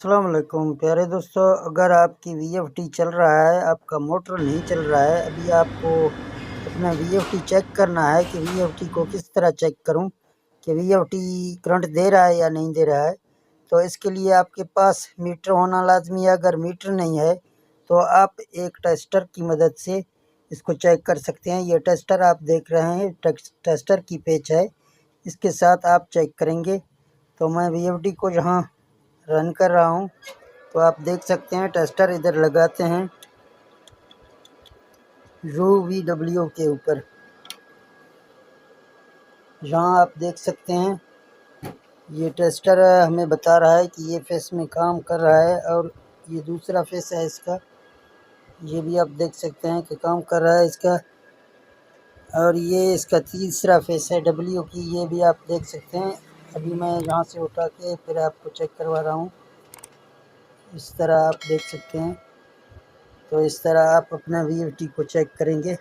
अस्सलाम वालेकुम प्यारे दोस्तों, अगर आपकी वीएफटी चल रहा है, आपका मोटर नहीं चल रहा है, अभी आपको अपना वीएफटी चेक करना है कि वीएफटी को किस तरह चेक करूं कि वीएफटी करंट दे रहा है या नहीं दे रहा है। तो इसके लिए आपके पास मीटर होना लाजमी है। अगर मीटर नहीं है तो आप एक टेस्टर की मदद से इसको चेक कर सकते हैं। ये टेस्टर आप देख रहे हैं, टेस्टर की पेच है, इसके साथ आप चेक करेंगे। तो मैं वीएफटी को यहाँ रन कर रहा हूँ, तो आप देख सकते हैं टेस्टर इधर लगाते हैं UVW के ऊपर। यहाँ आप देख सकते हैं ये टेस्टर हमें बता रहा है कि ये फेस में काम कर रहा है, और ये दूसरा फेस है इसका, ये भी आप देख सकते हैं कि काम कर रहा है इसका। और ये इसका तीसरा फेस है W की, ये भी आप देख सकते हैं। अभी मैं यहाँ से उठा के फिर आपको चेक करवा रहा हूँ, इस तरह आप देख सकते हैं। तो इस तरह आप अपना वीएफटी को चेक करेंगे।